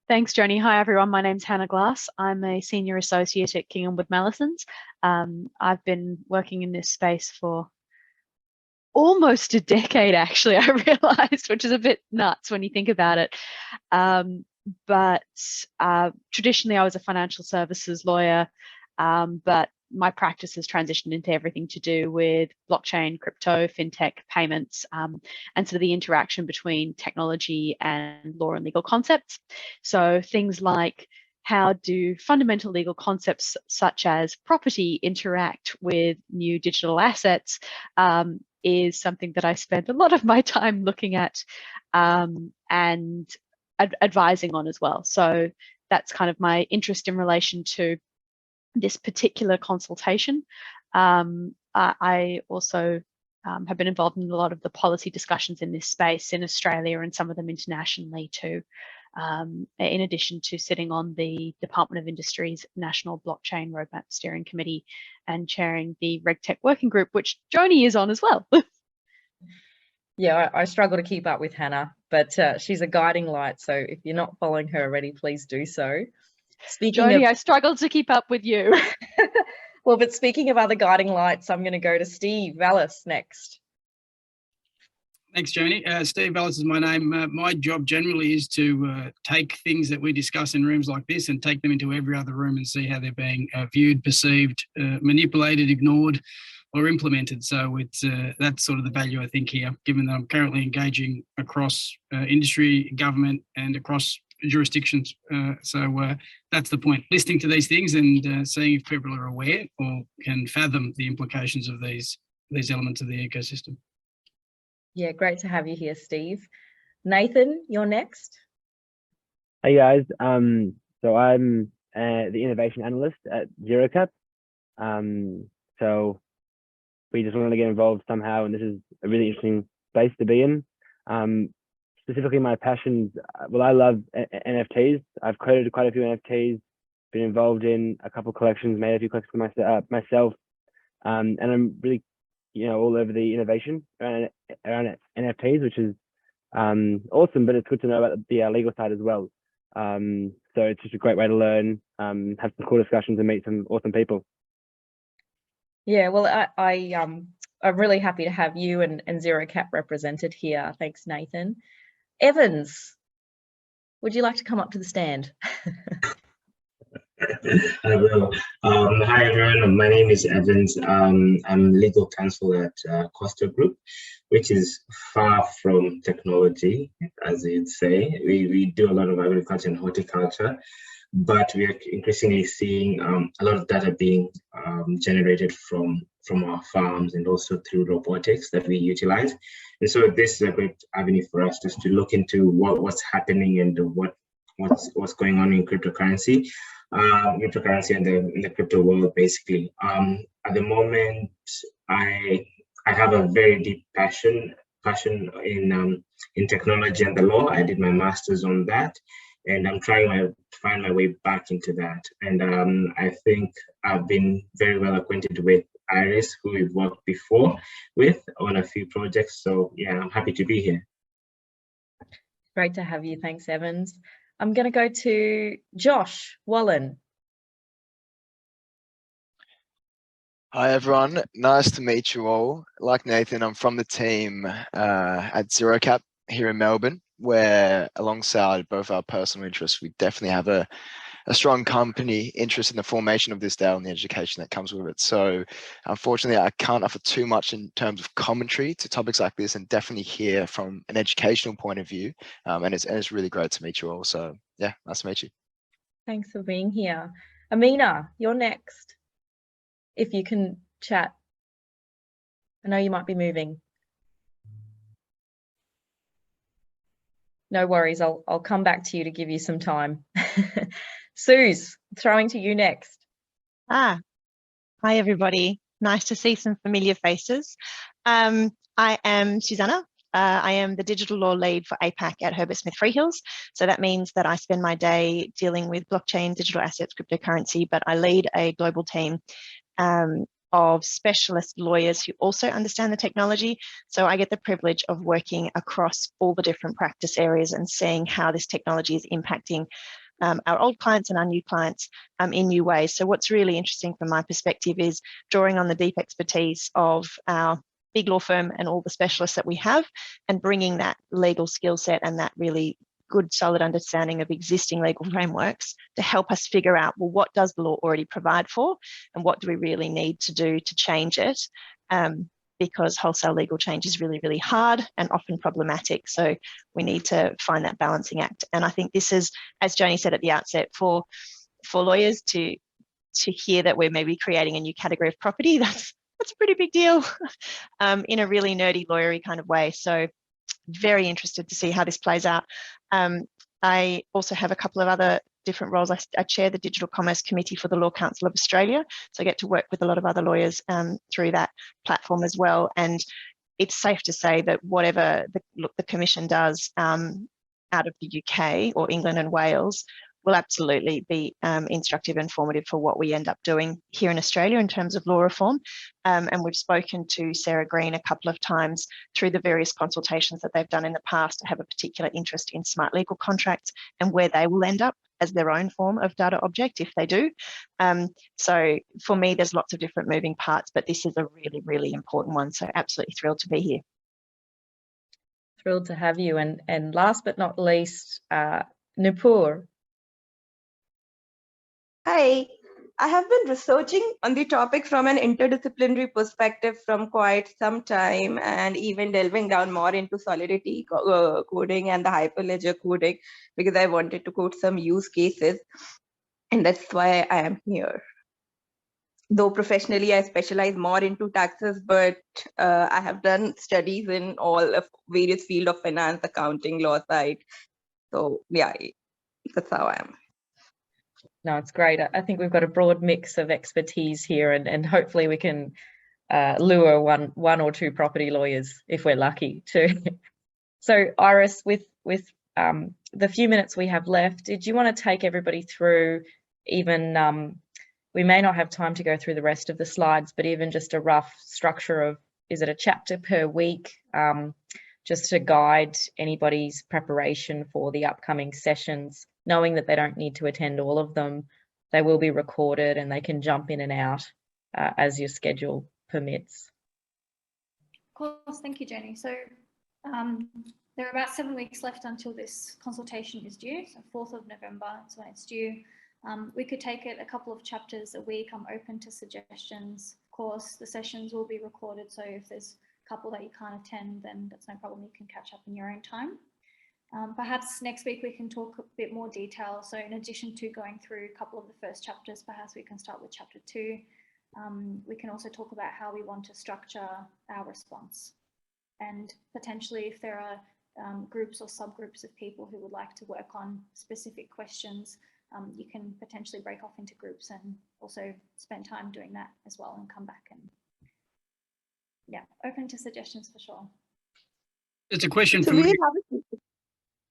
Thanks, Joni. Hi, everyone. My name's Hannah Glass. I'm a senior associate at King & Wood Mallesons. I've been working in this space for almost a decade, actually, I realized, which is a bit nuts when you think about it. But traditionally, I was a financial services lawyer, but my practice has transitioned into everything to do with blockchain, crypto, fintech, payments, and sort of the interaction between technology and law and legal concepts. So things like how do fundamental legal concepts such as property interact with new digital assets, is something that I spend a lot of my time looking at and advising on as well. So that's kind of my interest in relation to this particular consultation. I also have been involved in a lot of the policy discussions in this space in Australia and some of them internationally too, in addition to sitting on the Department of Industry's National Blockchain Roadmap Steering Committee and chairing the RegTech Working Group, which Joni is on as well. Yeah, I struggle to keep up with Hannah, but she's a guiding light. So if you're not following her already, please do so. Speaking Joni, of, I struggled to keep up with you. well, but speaking of other guiding lights, I'm going to go to Steve Vallis next. Thanks, Joni. Steve Ellis is my name. My job generally is to take things that we discuss in rooms like this and take them into every other room and see how they're being viewed, perceived, manipulated, ignored, or implemented. So it's that's sort of the value, I think, here, given that I'm currently engaging across industry, government, and across jurisdictions. So that's the point. Listening to these things and seeing if people are aware or can fathom the implications of these elements of the ecosystem. Yeah, great to have you here, Steve. Nathan, you're next. Hey guys, so I'm the innovation analyst at ZeroCap. So we just wanted to get involved somehow, and this is a really interesting space to be in. Specifically, my passions, well, I love NFTs. I've created quite a few NFTs, been involved in a couple collections, made a few collections myself, and I'm really, all over the innovation around NFTs, which is awesome, but it's good to know about the legal side as well. So it's just a great way to learn, have some cool discussions and meet some awesome people. Yeah, well, I'm really happy to have you and ZeroCap represented here. Thanks, Nathan. Evans, would you like to come up to the stand? I will. Hi everyone, my name is Evans. I'm legal counsel at Costa Group, which is far from technology, as you'd say. We do a lot of agriculture and horticulture, but we are increasingly seeing a lot of data being generated from our farms and also through robotics that we utilize. And so this is a great avenue for us just to look into what's happening and what's going on in cryptocurrency. Cryptocurrency in the crypto world, basically. At the moment, I have a very deep passion in technology and the law. I did my master's on that, and I'm trying to find my way back into that. And I think I've been very well acquainted with Iris, who we've worked before with on a few projects. So yeah, I'm happy to be here. Great to have you. Thanks, Evans. I'm going to go to Josh Wallen. Hi everyone, nice to meet you all. Like Nathan, I'm from the team at ZeroCap here in Melbourne, where alongside both our personal interests, we definitely have a strong company interest in the formation of this DAO and the education that comes with it. So unfortunately, I can't offer too much in terms of commentary to topics like this, and definitely hear from an educational point of view. And it's really great to meet you all. So yeah, nice to meet you. Thanks for being here. Amina, you're next. If you can chat. I know you might be moving. No worries, I'll come back to you to give you some time. Suze, throwing to you next. Hi everybody. Nice to see some familiar faces. I am Susanna. I am the digital law lead for APAC at Herbert Smith Freehills. So that means that I spend my day dealing with blockchain, digital assets, cryptocurrency, but I lead a global team of specialist lawyers who also understand the technology. So I get the privilege of working across all the different practice areas and seeing how this technology is impacting our old clients and our new clients in new ways. So what's really interesting from my perspective is drawing on the deep expertise of our big law firm and all the specialists that we have, and bringing that legal skill set and that really good solid understanding of existing legal frameworks to help us figure out, well, what does the law already provide for and what do we really need to do to change it? Because wholesale legal change is really, really hard and often problematic. So we need to find that balancing act. And I think this is, as Joni said at the outset, for for lawyers to hear that we're maybe creating a new category of property. That's a pretty big deal in a really nerdy lawyery kind of way. So very interested to see how this plays out. I also have a couple of other different roles. I chair the Digital Commerce Committee for the Law Council of Australia. So I get to work with a lot of other lawyers through that platform as well. And it's safe to say that whatever the Commission does out of the UK or England and Wales will absolutely be instructive and formative for what we end up doing here in Australia in terms of law reform. And we've spoken to Sarah Green a couple of times through the various consultations that they've done in the past to have a particular interest in smart legal contracts and where they will end up as their own form of data object if they do. So for me, there's lots of different moving parts, but this is a really, really important one. So absolutely thrilled to be here. Thrilled to have you. And last but not least, Nupur. Hi, I have been researching on the topic from an interdisciplinary perspective from quite some time, and even delving down more into Solidity coding and the Hyperledger coding, because I wanted to quote some use cases, and that's why I am here. Though professionally I specialize more into taxes, but I have done studies in all of various fields of finance, accounting, law side. So yeah, that's how I am. No, it's great. I think we've got a broad mix of expertise here, and hopefully we can lure one or two property lawyers if we're lucky too. So Iris, with the few minutes we have left, did you want to take everybody through even, we may not have time to go through the rest of the slides, but even just a rough structure of, is it a chapter per week, just to guide anybody's preparation for the upcoming sessions, knowing that they don't need to attend all of them. They will be recorded and they can jump in and out as your schedule permits. Of course, thank you, Jenny. So there are about 7 weeks left until this consultation is due. So 4th of November is when it's due. We could take it a couple of chapters a week. I'm open to suggestions. Of course, the sessions will be recorded. So if there's a couple that you can't attend, then that's no problem. You can catch up in your own time. Perhaps next week we can talk a bit more detail. So in addition to going through a couple of the first chapters, perhaps we can start with chapter 2. We can also talk about how we want to structure our response. And potentially if there are groups or subgroups of people who would like to work on specific questions, you can potentially break off into groups and also spend time doing that as well and come back and yeah, open to suggestions for sure. It's a question for me.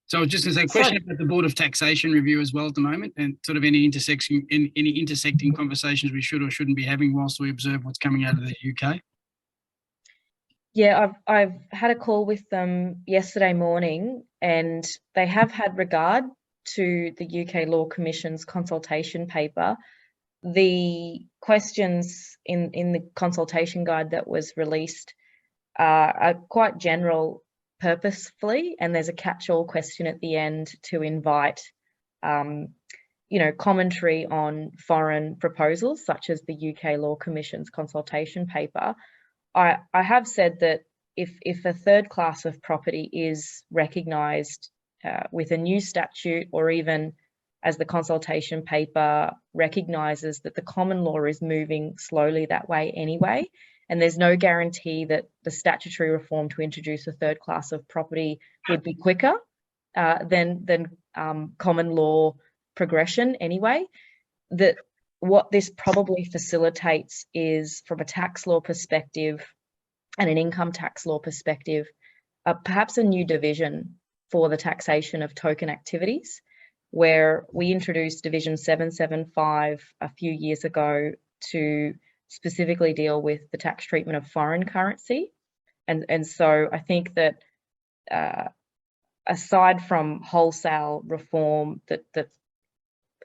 So I was just going to say, a question about the Board of Taxation review as well at the moment, and sort of any intersecting conversations we should or shouldn't be having whilst we observe what's coming out of the UK. Yeah, I've had a call with them yesterday morning, and they have had regard to the UK Law Commission's consultation paper. The questions in the consultation guide that was released are quite general purposefully, and there's a catch-all question at the end to invite commentary on foreign proposals such as the UK Law Commission's consultation paper. I have said that if a third class of property is recognised with a new statute, or even as the consultation paper recognises that the common law is moving slowly that way anyway, and there's no guarantee that the statutory reform to introduce a third class of property would be quicker than common law progression anyway, that what this probably facilitates is, from a tax law perspective and an income tax law perspective, perhaps a new division for the taxation of token activities, where we introduced Division 775 a few years ago to specifically deal with the tax treatment of foreign currency. And so I think that aside from wholesale reform that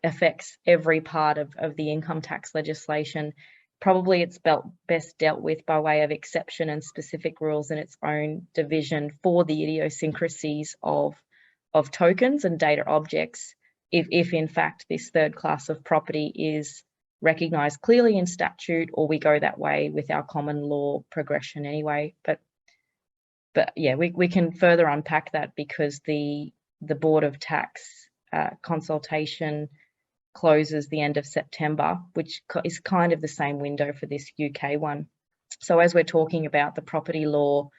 affects every part of the income tax legislation, probably it's best dealt with by way of exception and specific rules in its own division for the idiosyncrasies of tokens and data objects, if in fact this third class of property is recognised clearly in statute, or we go that way with our common law progression anyway. But yeah, we can further unpack that, because the Board of Tax consultation closes the end of September, which is kind of the same window for this UK one. So as we're talking about the property law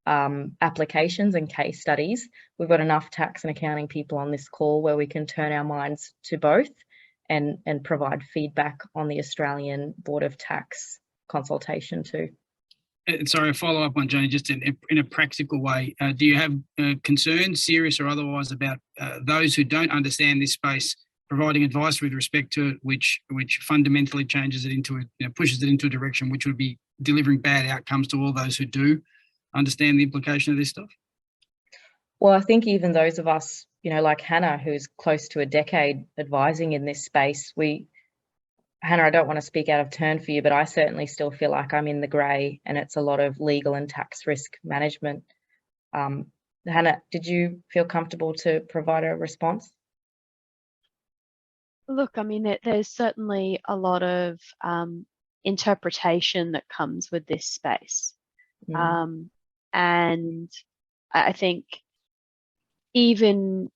applications and case studies, we've got enough tax and accounting people on this call where we can turn our minds to both and provide feedback on the Australian Board of Tax consultation too. Sorry, a follow up on Johnny, just in a practical way. Do you have concerns, serious or otherwise, about those who don't understand this space providing advice with respect to it, which fundamentally changes it into pushes it into a direction which would be delivering bad outcomes to all those who do understand the implication of this stuff? Well, I think even those of us, like Hannah, who's close to a decade advising in this space, Hannah, I don't want to speak out of turn for you, but I certainly still feel like I'm in the grey, and it's a lot of legal and tax risk management. Hannah, did you feel comfortable to provide a response? Look, I mean, there's certainly a lot of interpretation that comes with this space. And I think even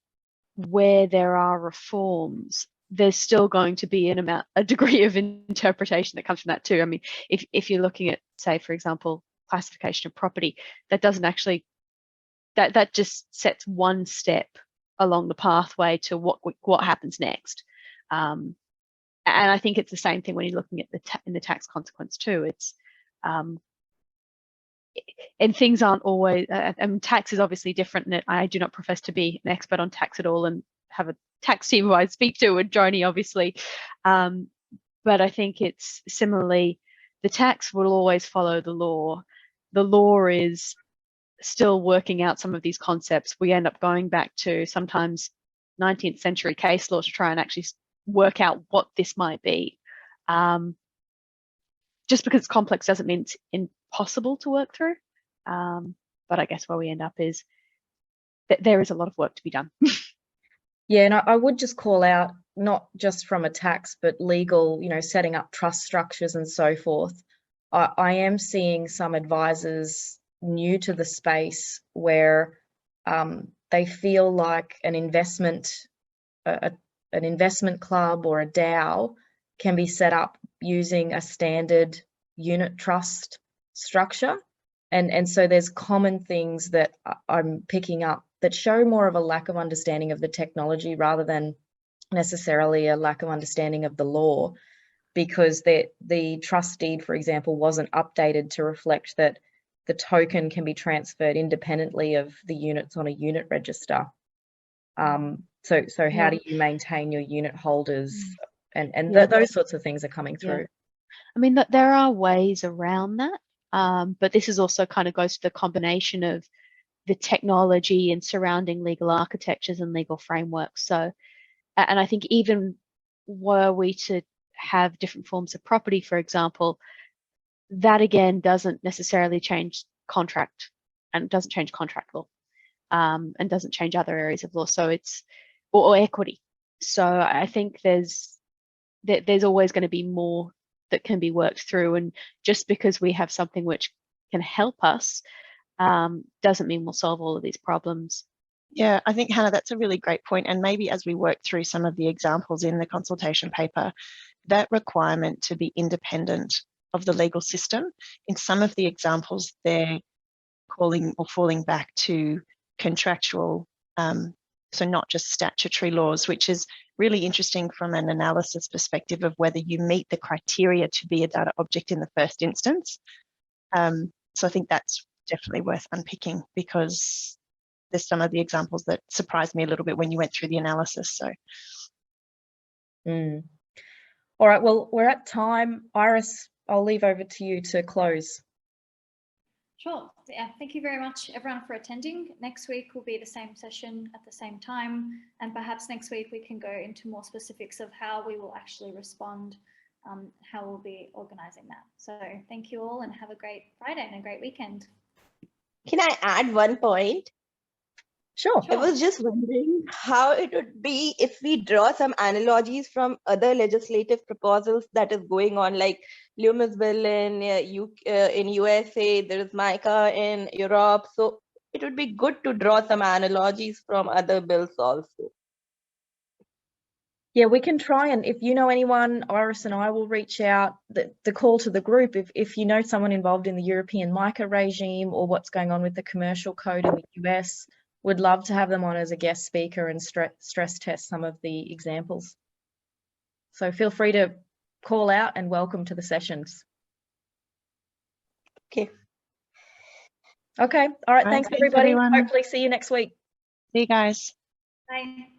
where there are reforms, there's still going to be a degree of interpretation that comes from that too. I mean, if you're looking at, say, for example, classification of property, that doesn't actually, that just sets one step along the pathway to what happens next. And I think it's the same thing when you're looking at in the tax consequence too. It's and things aren't always, tax is obviously different, and I do not profess to be an expert on tax at all and have a tax team who I speak to, and Joni obviously, but I think it's similarly, the tax will always follow the law. The law is still working out some of these concepts. We end up going back to sometimes 19th century case law to try and actually work out what this might be. Just because it's complex doesn't mean it's impossible to work through. But I guess where we end up is that there is a lot of work to be done. Yeah, and I would just call out, not just from a tax, but legal, setting up trust structures and so forth. I am seeing some advisors new to the space where they feel like an investment club or a DAO can be set up using a standard unit trust structure. And so there's common things that I'm picking up that show more of a lack of understanding of the technology rather than necessarily a lack of understanding of the law, because the trust deed, for example, wasn't updated to reflect that the token can be transferred independently of the units on a unit register. So how do you maintain your unit holders? And those sorts of things are coming through. Yeah. I mean, there are ways around that, but this is also kind of goes to the combination of the technology and surrounding legal architectures and legal frameworks. So, and I think even were we to have different forms of property, for example, that again doesn't necessarily change contract, and doesn't change contract law, and doesn't change other areas of law. So it's, or equity. So I think there's always going to be more that can be worked through, and just because we have something which can help us doesn't mean we'll solve all of these problems. Yeah, I think, Hannah, that's a really great point. And maybe as we work through some of the examples in the consultation paper, that requirement to be independent of the legal system, in some of the examples, they're calling or falling back to contractual, so not just statutory laws, which is really interesting from an analysis perspective of whether you meet the criteria to be a data object in the first instance. So I think that's definitely worth unpicking, because there's some of the examples that surprised me a little bit when you went through the analysis. So. All right, well, we're at time. Iris, I'll leave over to you to close. Sure. Yeah, thank you very much, everyone, for attending. Next week will be the same session at the same time, and perhaps next week we can go into more specifics of how we will actually respond, how we'll be organising that. So thank you all, and have a great Friday and a great weekend. Can I add one point? Sure. I was just wondering how it would be if we draw some analogies from other legislative proposals that is going on, like Loomis bill in USA, there is MICA in Europe. So it would be good to draw some analogies from other bills also. Yeah, we can try, and if you know anyone, Iris and I will reach out. The call to the group, if you know someone involved in the European MICA regime or what's going on with the commercial code in the US, would love to have them on as a guest speaker and stress test some of the examples. So feel free to call out, and welcome to the sessions. Okay. Okay. All right. Right, Thanks, thanks, everybody. everyone. Hopefully see you next week. See you guys. Bye.